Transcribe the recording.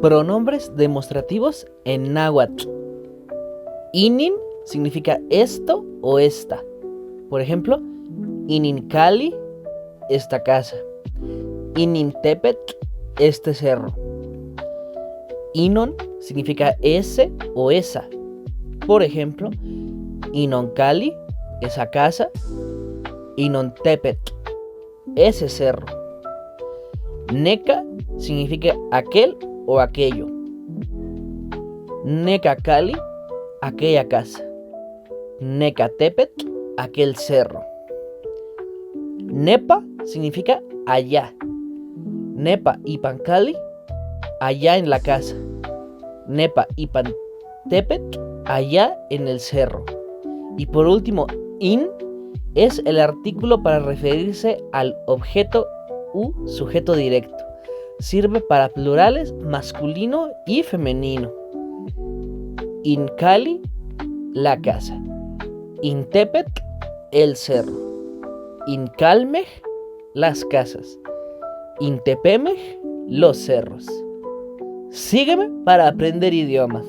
Pronombres demostrativos en náhuatl. Inin significa esto o esta. Por ejemplo, Inincali, esta casa. Inintepet, este cerro. Inon significa ese o esa. Por ejemplo, Inoncali, esa casa. Inontepet, ese cerro. Neca significa aquel o aquello. Necacali, aquella casa. Necatepet, aquel cerro. Nepa significa allá. Nepa y Pancali, allá en la casa. Nepa y Pantepet, allá en el cerro. Y por último, in es el artículo para referirse al objeto u sujeto directo. Sirve para plurales masculino y femenino. Incali, la casa. Intepet, el cerro. Incalmej, las casas. Intepemej, los cerros. Sígueme para aprender idiomas.